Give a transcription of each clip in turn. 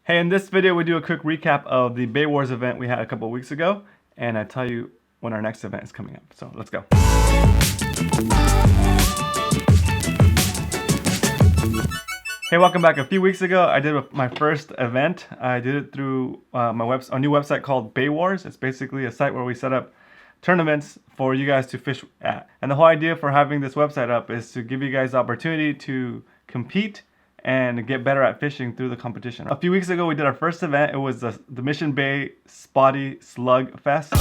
Hey, in this video we do a quick recap of the Bey Wars event we had a couple of weeks ago, and I tell you when our next event is coming up. So let's go. Hey, welcome back. A few weeks ago I did my first event. I did it through our new website called Bey Wars. It's basically a site where we set up tournaments for you guys to fish at. And the whole idea for having this website up is to give you guys the opportunity to compete and get better at fishing through the competition. A few weeks ago we did our first event. It was the Mission Bay Spotty Slug Fest.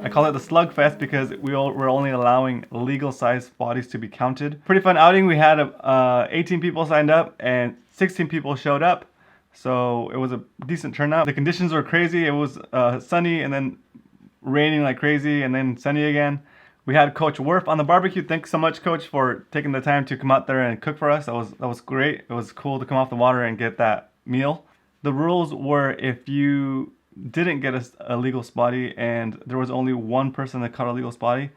I call it the Slug Fest because we're only allowing legal sized bodies to be counted. Pretty fun outing. We had 18 people signed up and 16 people showed up, so it was a decent turnout. The conditions were crazy. It was sunny and then raining like crazy and then sunny again. We had Coach Werf on the barbecue. Thanks so much, Coach, for taking the time to come out there and cook for us. That was great. It was cool to come off the water and get that meal. The rules were if you didn't get a legal spotty and there was only one person that caught a legal spotty,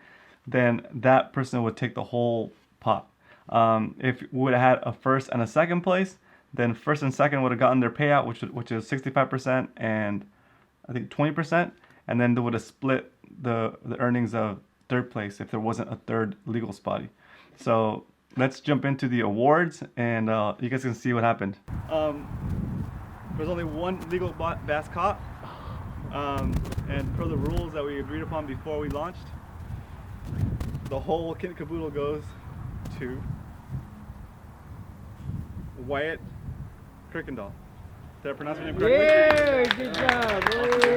then that person would take the whole pot. If we would have had a first and a second place, then first and second would have gotten their payout, which is 65% and I think 20%, and then they would have split the earnings of third place if there wasn't a third legal spotty. So let's jump into the awards and you guys can see what happened. There's only one legal bass caught. And per the rules that we agreed upon before we launched, the whole kit and caboodle goes to Wyatt Kirkendall. Did I pronounce your name correctly? Yeah, good job.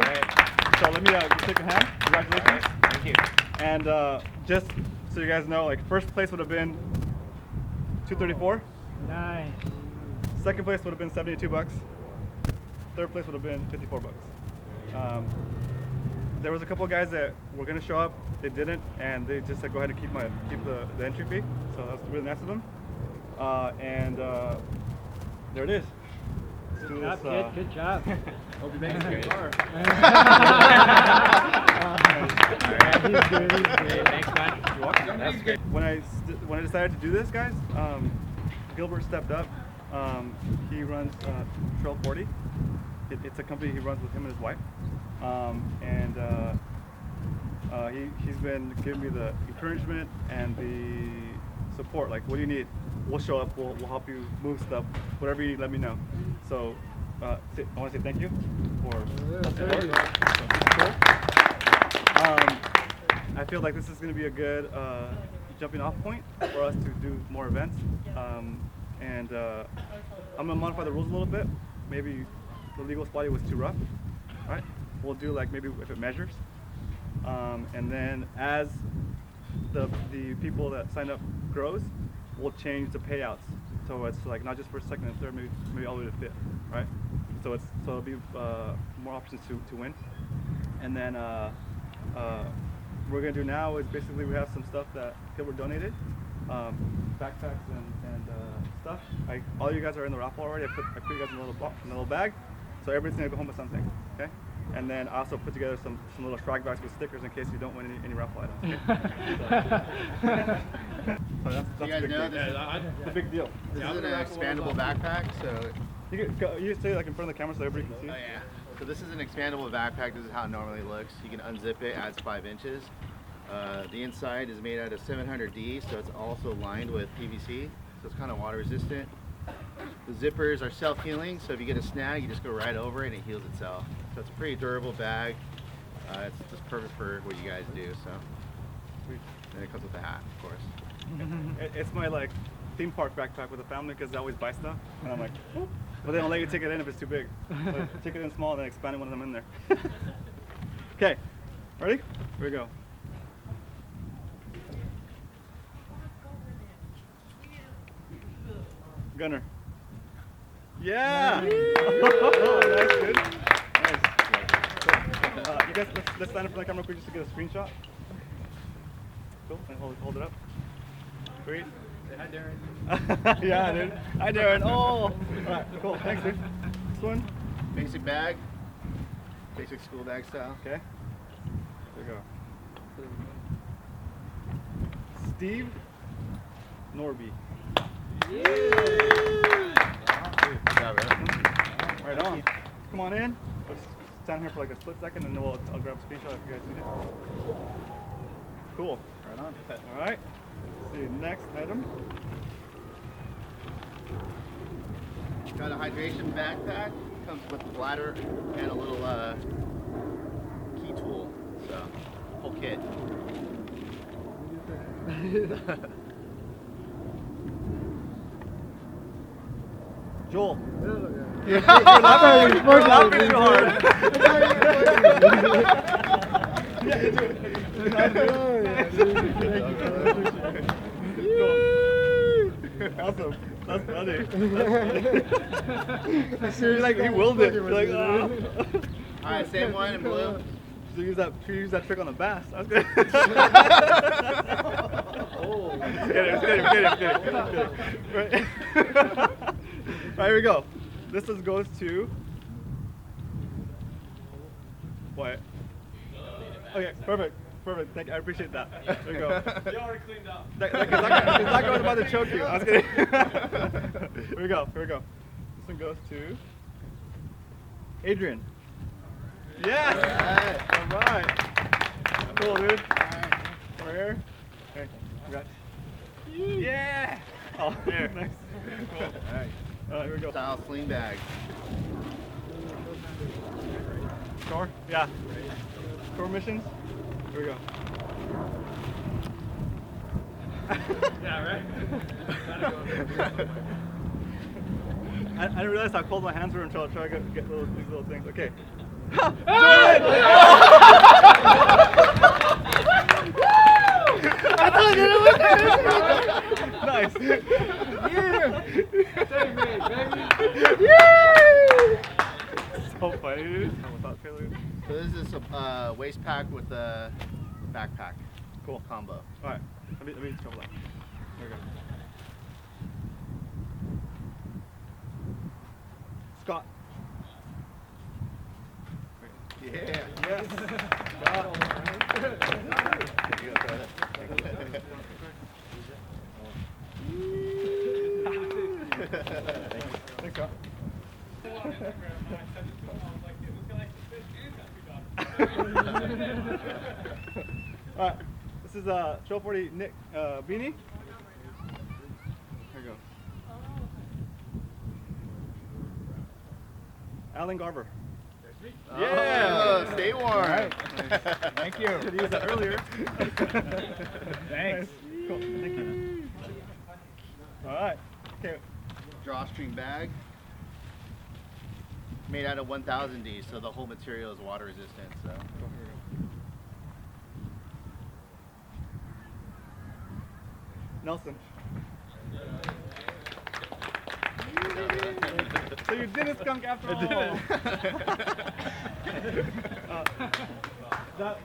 Right. So let me take a hand. Congratulations. Thank you. And just so you guys know, like first place would have been $234. Nice. Second place would have been $72. Third place would have been $54. There was a couple of guys that were gonna show up, they didn't, and they just said go ahead and keep the entry fee. So that was really nice of them. And there it is. Good job, kid. Good job. Hope you make it great. He's good. Thanks, man. You're welcome. That's great. When I decided to do this, guys, Gilbert stepped up. He runs Trail 40. It's a company he runs with him and his wife, and he's been giving me the encouragement and the support. Like, what do you need? We'll show up. We'll help you move stuff. Whatever you need, let me know. So I want to say thank you for the support. I feel like this is going to be a good jumping off point for us to do more events, and I'm going to modify the rules a little bit. Maybe the legal spotty was too rough, right? We'll do like maybe if it measures, and then as the people that sign up grows, we'll change the payouts. So it's like not just first, second, and third, maybe all the way to fifth, right? So it'll be more options to win. And then what we're gonna do now is basically we have some stuff that Gilbert donated, backpacks and stuff. All you guys are in the raffle already. I put you guys in a little bag. So everybody's gonna go home with something, okay? And then I also put together some little swag bags with stickers in case you don't win any raffle items. Okay? So that's You a guys big know thing. this It's a big deal. is an expandable backpack, so You just stay like in front of the camera so everybody can see. oh yeah. So this is an expandable backpack. This is how it normally looks. You can unzip it, adds 5 inches. The inside is made out of 700D, so it's also lined with PVC, so it's kind of water resistant. The zippers are self-healing, so if you get a snag, you just go right over it and it heals itself. So it's a pretty durable bag. It's just perfect for what you guys do. So, and it comes with a hat, of course. It's my like theme park backpack with a family because they always buy stuff, and I'm like, well, they don't let you take it in if it's too big. So take it in small and then expand it when I'm in there. Okay, ready? Here we go. Gunner. Yeah! Nice, good. Nice. You guys, let's stand up in the camera quick just to get a screenshot. Cool, and hold it up. Great. Say hi, Darren. Yeah, dude. Hi, Darren. Oh! Alright, cool. Thanks, dude. This one. Basic bag, basic school bag style. Okay. There you go. Steve Norby. Right on. Come on in. Let's stand here for like a split second and then I'll grab a screenshot if you guys need it. Cool. Right on. Alright. Let's see, next item. Got a hydration backpack. Comes with a bladder and a little key tool. So, whole kit. Joel. Yeah. We're laughing too hard. Awesome. That's funny. You're like, he willed it. You're like, oh. Alright, same one in blue. Should use that trick on the bass. That's good. Oh. Get it. Right. Right, here we go. This goes to what? Okay, perfect. Thank you. I appreciate that. There you go. You already cleaned up. It's not going about to choke you. I was kidding. Here we go. This one goes to Adrian. Yes! All right. Cool, dude. Over here. Okay, congrats. Yeah! Oh, here. Nice. Cool. All right, here we go. Style sling bag. Score? Yeah. Score missions? Here we go. Yeah, right? I didn't realize how cold my hands were until I tried to get these little things. Okay. Nice. Yeah. Save me, baby. So funny, dude. Without failure. So this is a waist pack with a backpack. Cool. Combo. All right. Let me trouble that. There we go. Scott. Yeah. Yes. Thanks, Scott. All right. This is 1240 Nick beanie. Here we go. Alan Garver. Yeah. Oh, stay warm. All right. Thank you. Could use that earlier. Thanks. Nice. Cool. Thank you. All right. Okay. Drawstring bag. Made out of 1000D, so the whole material is water resistant. So. Nelson. So you did it, skunk, after all. That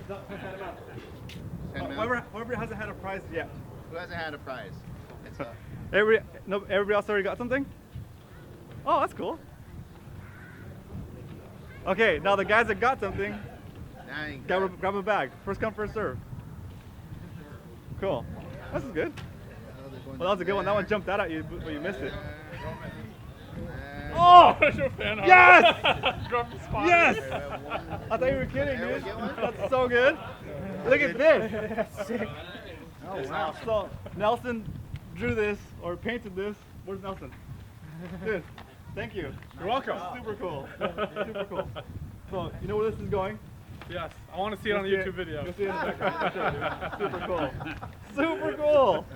amount. Whoever hasn't had a prize yet. Who hasn't had a prize? It's Everybody else already got something? Oh, that's cool. Okay, now the guys that got something, Now you grab a bag. First come, first serve. Cool. This is good. Well, that was a good one. That one jumped out at you, but you missed it. Oh! Yes! Yes! I thought you were kidding, dude. That's so good. Look at this. Sick. Oh, wow. So, Nelson drew this, or painted this. Where's Nelson? Dude, thank you. You're welcome. Super cool. Super cool. So, you know where this is going? Yes, I want to see it on the YouTube video. You'll see it in the background. Sure, dude. Super cool. Super cool.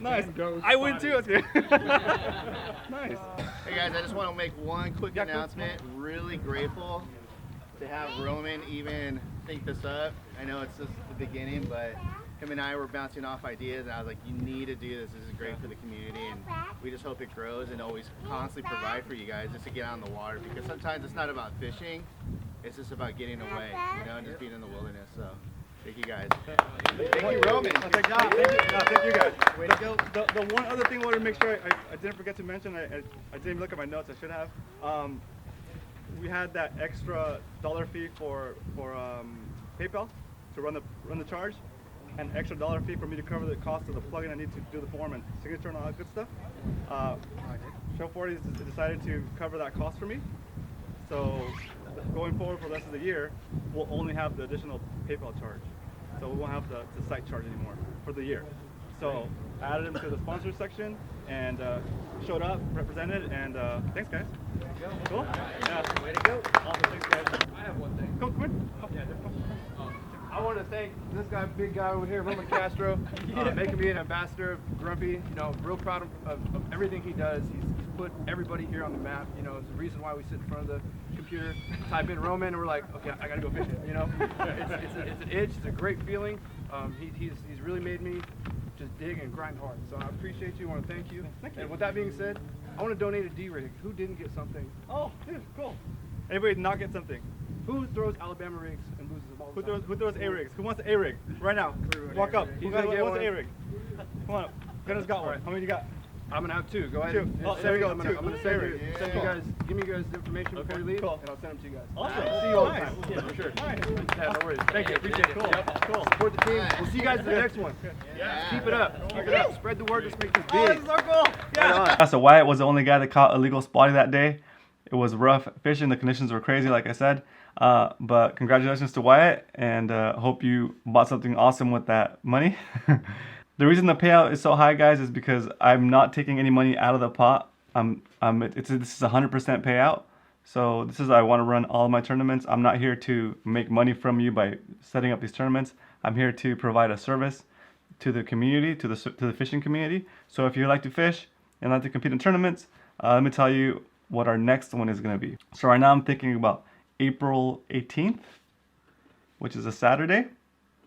Nice. I win too. That's good. Nice. Hey guys, I just want to make one quick announcement. Really grateful to have Roman even think this up. I know it's just the beginning, but him and I were bouncing off ideas, and I was like, you need to do this. This is great for the community, and we just hope it grows and always constantly provide for you guys just to get out in the water, because sometimes it's not about fishing, it's just about getting away, you know, and just being in the wilderness. So thank you guys. Thank you, Roman. Thank you. Thank you guys. Way to go. The one other thing I wanted to make sure I didn't forget to mention, I didn't even look at my notes, I should have. We had that extra dollar fee for PayPal to run the charge, and extra dollar fee for me to cover the cost of the plugin I need to do the form and signature and all that good stuff. Show 40 has decided to cover that cost for me. So going forward for the rest of the year, we'll only have the additional PayPal charge. So we won't have the site charge anymore for the year. So I added them to the sponsor section and showed up, represented, and thanks guys. Cool? Yeah. Way to go. Awesome, thanks guys. I have one thing. Come in. I want to thank this guy, big guy over here, Roman Castro, making me an ambassador of Grumpy. You know, real proud of everything he does. He's put everybody here on the map. You know, it's the reason why we sit in front of the computer, type in Roman, and we're like, okay, I gotta go fishing. You know, it's an itch. It's a great feeling. He's really made me just dig and grind hard. So I appreciate you. I want to thank you. And with that being said, I want to donate a D-rig. Who didn't get something? Oh, dude, cool. Anybody not get something? Who throws Alabama rigs and loses them all the time? Who throws A-rigs? Who wants an A-rig? Right now. Walk up. He's Who gonna get wants one. an A-rig? Come on up. Gunner's got one. How many you got? I'm gonna have two. Go ahead. Two. And Oh, send there we me- go. I'm gonna, Two. I'm gonna There send we you, go. send you guys, give me you guys the information before you leave, cool. and I'll send them to you guys. Awesome. See you all the Nice. time. Yeah, for sure. Nice. Yeah, no worries. Thank you. Appreciate it. Cool. Cool. Support the team. We'll see you guys in the next one. Keep it up. Keep it up. Spread the word. Let's make this Oh, big. this is so cool. Yeah. Yeah. So Wyatt was the only guy that caught a legal spotty that day. It was rough fishing. The conditions were crazy, like I said. But congratulations to Wyatt, and hope you bought something awesome with that money. The reason the payout is so high, guys, is because I'm not taking any money out of the pot. This is 100% payout. So this is, I want to run all of my tournaments. I'm not here to make money from you by setting up these tournaments. I'm here to provide a service to the community, to the fishing community. So if you like to fish and like to compete in tournaments, let me tell you what our next one is going to be. So right now I'm thinking about April 18th, which is a Saturday,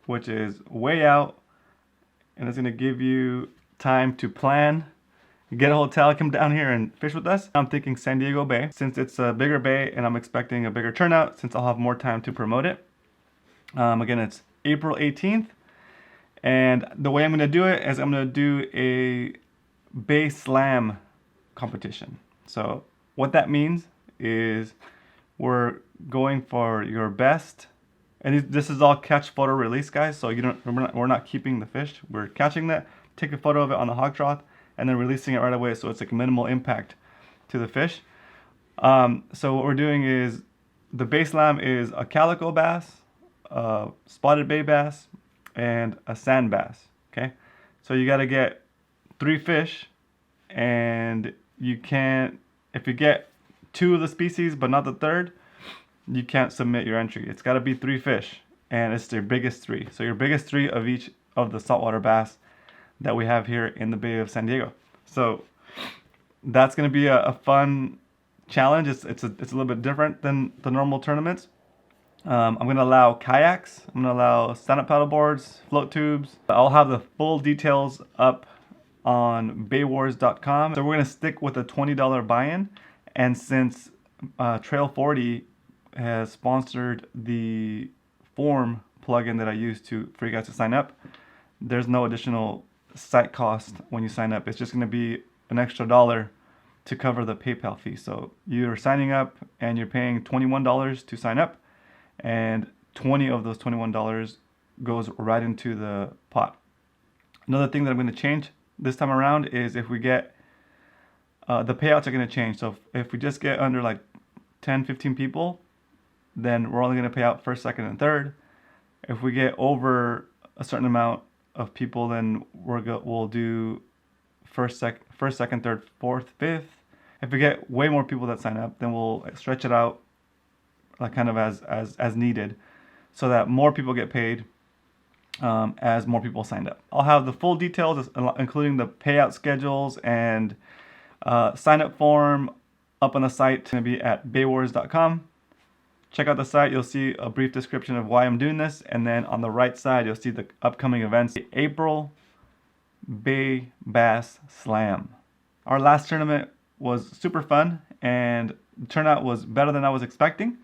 which is way out, and it's going to give you time to plan, get a hotel, come down here and fish with us. I'm thinking San Diego Bay, since it's a bigger bay and I'm expecting a bigger turnout, since I'll have more time to promote it. Again, it's April 18th, and the way I'm going to do it is I'm going to do a Bay Slam competition. So what that means is we're going for your best, and this is all catch, photo, release, guys. So we're not keeping the fish. We're catching that, take a photo of it on the hog trough, and then releasing it right away. So it's like minimal impact to the fish. So what we're doing is the Bay Slam is a calico bass, a spotted bay bass, and a sand bass. Okay, so you got to get 3 fish, and you can't, if you get 2 of the species but not the third, you can't submit your entry. It's got to be 3 fish, and it's your biggest 3. So your biggest 3 of each of the saltwater bass that we have here in the Bay of San Diego. So that's going to be a fun challenge. It's a little bit different than the normal tournaments. I'm going to allow kayaks. I'm going to allow stand-up paddle boards, float tubes. I'll have the full details up on BayWars.com. So we're going to stick with a $20 buy-in, and since Trail 40 has sponsored the form plugin that I use for you guys to sign up, there's no additional site cost when you sign up. It's just going to be an extra $1 to cover the PayPal fee. So you're signing up and you're paying $21 to sign up, and 20 of those $21 goes right into the pot. Another thing that I'm going to change this time around is if we get the payouts are going to change. So if we just get under like 10-15 people, then we're only going to pay out first, second, and third. If we get over a certain amount of people, then we'll do first, second, third, fourth, fifth. If we get way more people that sign up, then we'll stretch it out like kind of as needed, so that more people get paid as more people signed up. I'll have the full details, including the payout schedules and sign up form, up on the site. It's going to be at BayWars.com. Check out the site. You'll see a brief description of why I'm doing this, and then on the right side you'll see the upcoming events. April Bey Bass Slam. Our last tournament was super fun, and the turnout was better than I was expecting.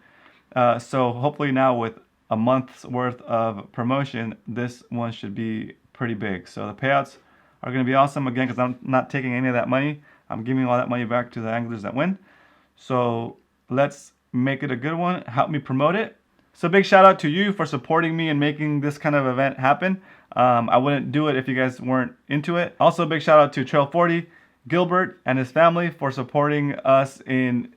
So hopefully now with a month's worth of promotion, this one should be pretty big. So the payouts are going to be awesome, again, because I'm not taking any of that money. I'm giving all that money back to the anglers that win. So let's make it a good one. Help me promote it. So big shout out to you for supporting me and making this kind of event happen. I wouldn't do it if you guys weren't into it. Also big shout out to Trail 40, Gilbert and his family for supporting us in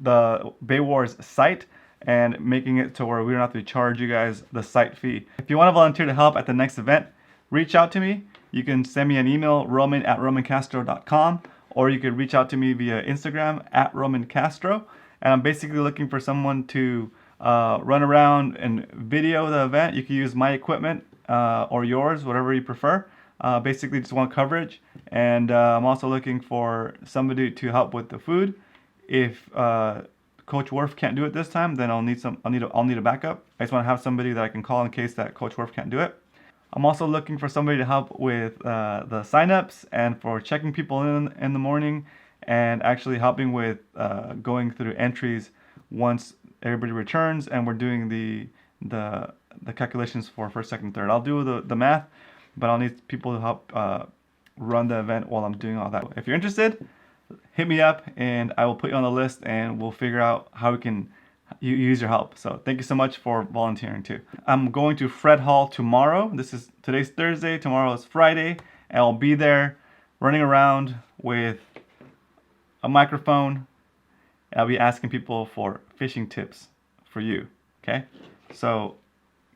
the Bey Wars site and making it to where we don't have to charge you guys the site fee. If you want to volunteer to help at the next event, reach out to me. You can send me an email, roman@romancastro.com, or you could reach out to me via Instagram @romancastro. And I'm basically looking for someone to run around and video the event. You can use my equipment or yours, whatever you prefer. Basically just want coverage. And I'm also looking for somebody to help with the food. If Coach Worf can't do it this time, then I'll need a backup. I just want to have somebody that I can call in case that Coach Worf can't do it. I'm also looking for somebody to help with the signups and for checking people in the morning, and actually helping with going through entries once everybody returns and we're doing the calculations for first, second, third. I'll do the math, but I'll need people to help run the event while I'm doing all that. If you're interested, hit me up and I will put you on the list, and we'll figure out how we can use your help. So thank you so much for volunteering too. I'm going to Fred Hall tomorrow. Today's Thursday, tomorrow is Friday, and I'll be there running around with a microphone. I'll be asking people for fishing tips for you. Okay, so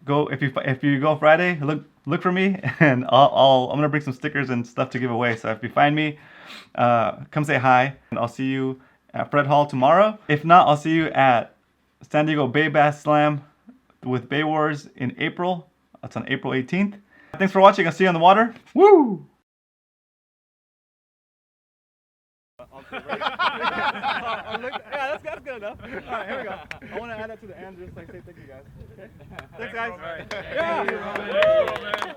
go if you go Friday, look for me, and I'm gonna bring some stickers and stuff to give away. So if you find me, come say hi, and I'll see you at Fred Hall tomorrow. If not, I'll see you at San Diego Bay Bass Slam with Bey Wars in April. That's on April 18th. Thanks for watching. I'll see you on the water. Woo! Yeah, that's good enough. All right, here we go. I want to add that to the end, just like say thank you guys. Okay? Thanks, guys. All right. Yeah.